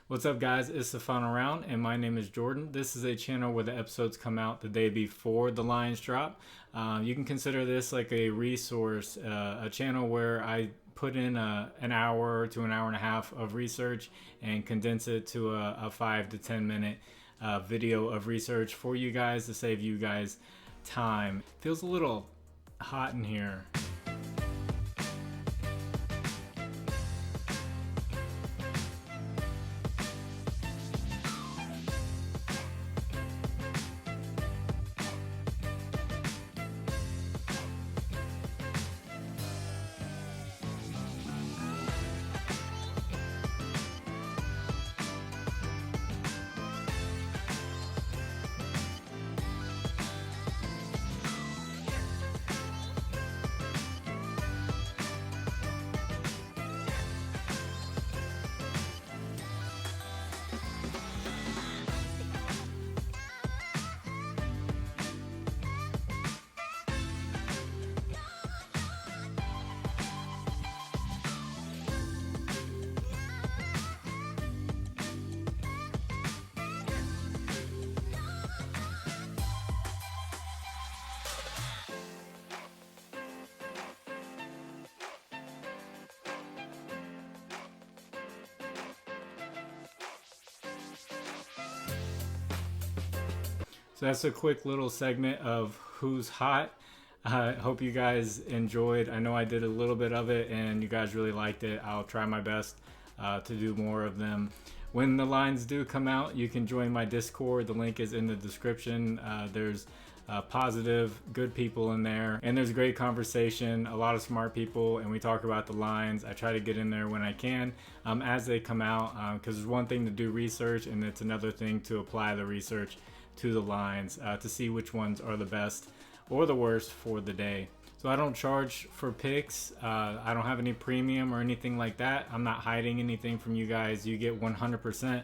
What's up, guys? It's the final round, and my name is Jordan. This is a channel where the episodes come out the day before the lines drop. You can consider this like a resource, a channel where I put in an hour to an hour and a half of research and condense it to a 5 to 10 minute video of research for you guys to save you guys time. Feels a little hot in here. So that's a quick little segment of who's hot. I hope you guys enjoyed. I know I did a little bit of it and you guys really liked it. I'll try my best to do more of them. When the lines do come out, you can join my Discord. The link is in the description. There's positive, good people in there, and there's great conversation, a lot of smart people, and we talk about the lines. I try to get in there when I can as they come out, because there's one thing to do research and it's another thing to apply the research to the lines to see which ones are the best or the worst for the day. So I don't charge for picks. I don't have any premium or anything like that. I'm not hiding anything from you guys. You get 100%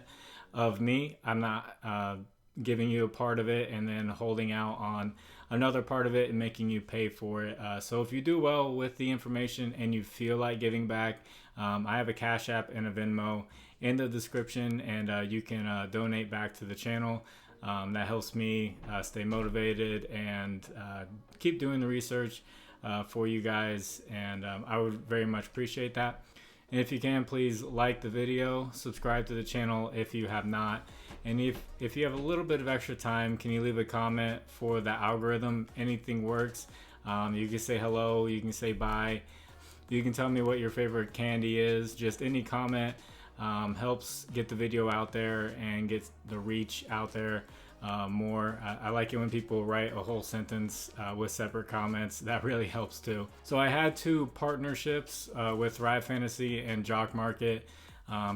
of me. I'm not giving you a part of it and then holding out on another part of it and making you pay for it. So if you do well with the information and you feel like giving back, I have a Cash App and a Venmo in the description, and you can donate back to the channel. That helps me stay motivated and keep doing the research for you guys, and I would very much appreciate that. And if you can, please like the video, subscribe to the channel if you have not, and if you have a little bit of extra time, can you leave a comment for the algorithm? Anything works. You can say hello, you can say bye, you can tell me what your favorite candy is. Just any comment helps get the video out there and get the reach out there more. I like it when people write a whole sentence with separate comments. That really helps too. So I had two partnerships with Thrive Fantasy and JOCKMKT,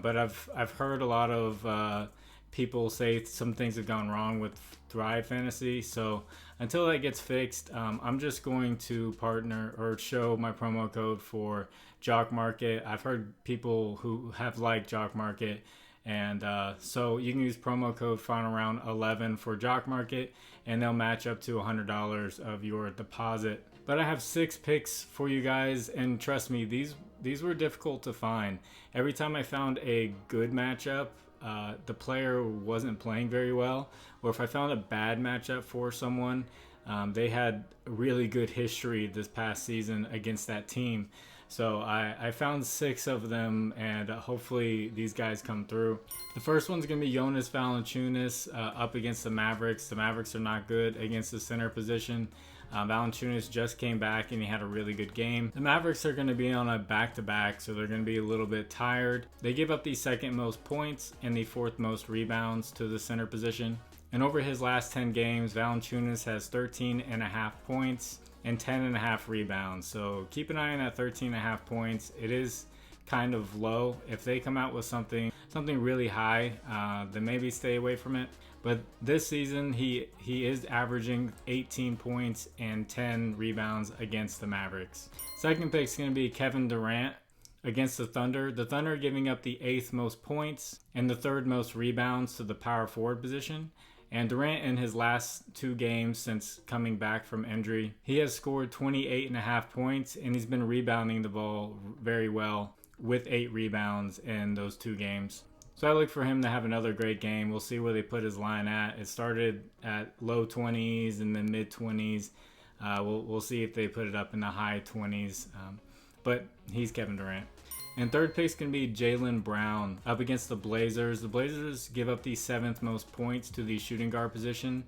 but I've heard a lot of people say some things have gone wrong with Thrive Fantasy. So until that gets fixed, I'm just going to partner or show my promo code for JOCKMKT. I've heard people who have liked JOCKMKT, and so you can use promo code FINALROUND11 for JOCKMKT, and they'll match up to $100 of your deposit. But I have 6 picks for you guys, and trust me, these were difficult to find. Every time I found a good matchup, the player wasn't playing very well, or if I found a bad matchup for someone, they had really good history this past season against that team. So I found 6 of them, and hopefully these guys come through. The first one's going to be Jonas Valanciunas up against the Mavericks. The Mavericks are not good against the center position. Valanciunas just came back and he had a really good game. The Mavericks are going to be on a back-to-back, so they're going to be a little bit tired. They give up the 2nd most points and the 4th most rebounds to the center position. And over his last 10 games, Valanciunas has 13.5 points and 10.5 rebounds. So keep an eye on that 13.5 points. It is kind of low. If they come out with something really high, then maybe stay away from it. But this season, he is averaging 18 points and 10 rebounds against the Mavericks. Second pick is going to be Kevin Durant against the Thunder. The Thunder are giving up the 8th most points and the 3rd most rebounds to the power forward position. And Durant, in his last 2 games since coming back from injury, he has scored 28.5 points, and he's been rebounding the ball very well with 8 rebounds in those 2 games. So I look for him to have another great game. We'll see where they put his line at. It started at low 20s and then mid 20s. We'll see if they put it up in the high 20s. But he's Kevin Durant. And third pick's going to be Jaylen Brown up against the Blazers. The Blazers give up the 7th most points to the shooting guard position.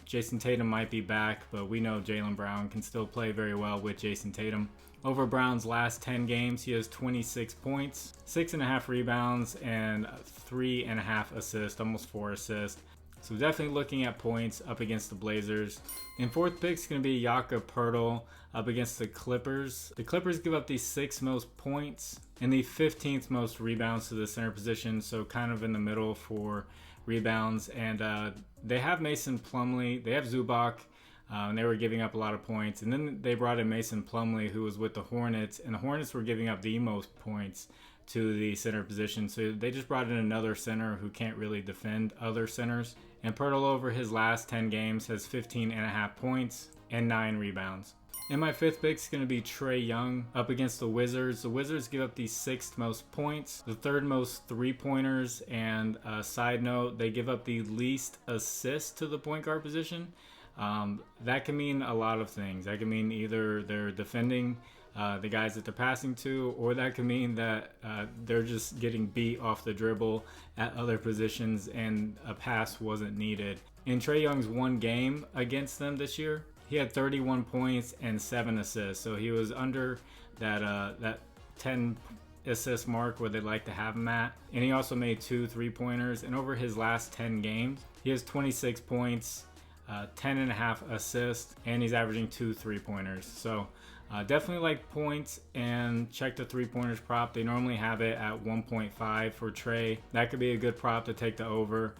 Jason Tatum might be back, but we know Jaylen Brown can still play very well with Jason Tatum. Over Brown's last 10 games, he has 26 points, 6.5 rebounds, and 3.5 assists, almost 4 assists. So definitely looking at points up against the Blazers. And fourth pick is going to be JOCKMKT up against the Clippers. The Clippers give up the 6th most points and the 15th most rebounds to the center position, so kind of in the middle for rebounds. And they have Mason Plumlee, they have Zubac, and they were giving up a lot of points. And then they brought in Mason Plumlee, who was with the Hornets, and the Hornets were giving up the most points to the center position. So they just brought in another center who can't really defend other centers. And Pirtle over his last 10 games has 15.5 points and 9 rebounds. And my fifth pick is going to be Trae Young up against the Wizards. The Wizards give up the 6th most points, the 3rd most 3-pointers, and side note, they give up the least assists to the point guard position. That can mean a lot of things. That can mean either they're defending the guys that they're passing to, or that can mean that they're just getting beat off the dribble at other positions and a pass wasn't needed. In Trae Young's one game against them this year, he had 31 points and 7 assists. So he was under that 10 assist mark where they'd like to have him at. And he also made 2 3-pointers. And over his last 10 games, he has 26 points, 10.5 assists, and he's averaging 2 3-pointers. So definitely like points, and check the 3-pointers prop. They normally have it at 1.5 for Trae. That could be a good prop to take the over.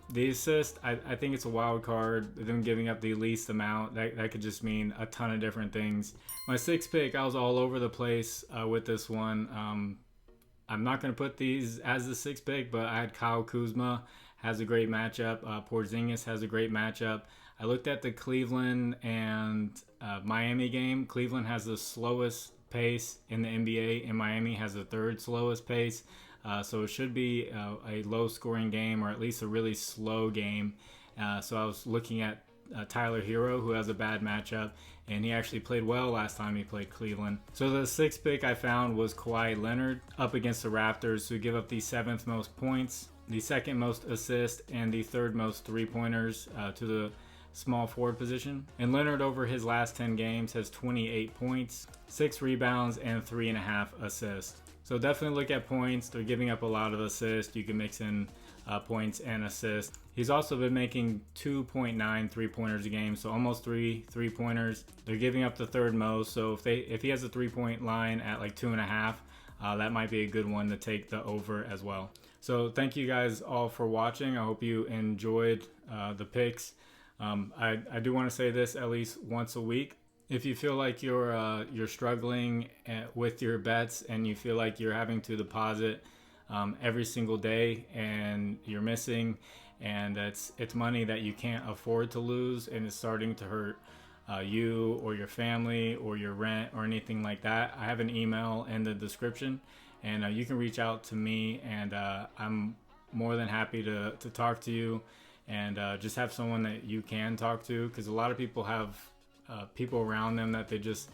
The assist, I think it's a wild card. Them giving up the least amount, that could just mean a ton of different things. My 6th pick, I was all over the place with this one. I'm not going to put these as the 6th pick, but I had Kyle Kuzma has a great matchup. Porzingis has a great matchup. I looked at the Cleveland and Miami game. Cleveland has the slowest pace in the NBA, and Miami has the 3rd slowest pace. So it should be a low-scoring game, or at least a really slow game. So I was looking at Tyler Hero, who has a bad matchup, and he actually played well last time he played Cleveland. So the 6th pick I found was Kawhi Leonard up against the Raptors, who give up the 7th most points, the 2nd most assists, and the 3rd most 3-pointers to the small forward position. And Leonard over his last 10 games has 28 points, 6 rebounds, and 3.5 assists. So definitely look at points. They're giving up a lot of assists. You can mix in points and assists. He's also been making 2.9 3-pointers a game, so almost 3 3-pointers. They're giving up the 3rd most, so if he has a 3-point line at like 2.5, that might be a good one to take the over as well. So thank you guys all for watching. I hope you enjoyed the picks. I do want to say this at least once a week. If you feel like you're struggling with your bets and you feel like you're having to deposit every single day and you're missing, and it's money that you can't afford to lose, and it's starting to hurt you or your family or your rent or anything like that, I have an email in the description, and you can reach out to me, and I'm more than happy to talk to you and just have someone that you can talk to, because a lot of people have people around them that they just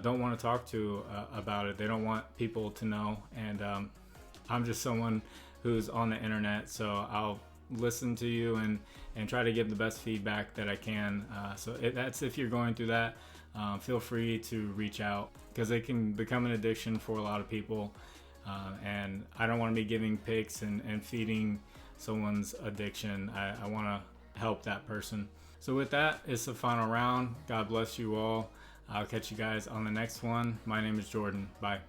don't want to talk to about it. They don't want people to know, and I'm just someone who's on the internet, so I'll listen to you and try to give the best feedback that I can. So that's if you're going through that, feel free to reach out, because it can become an addiction for a lot of people, and I don't want to be giving picks and feeding someone's addiction. I want to help that person. So with that, it's the final round. God bless you all. I'll catch you guys on the next one. My name is Jordan. Bye.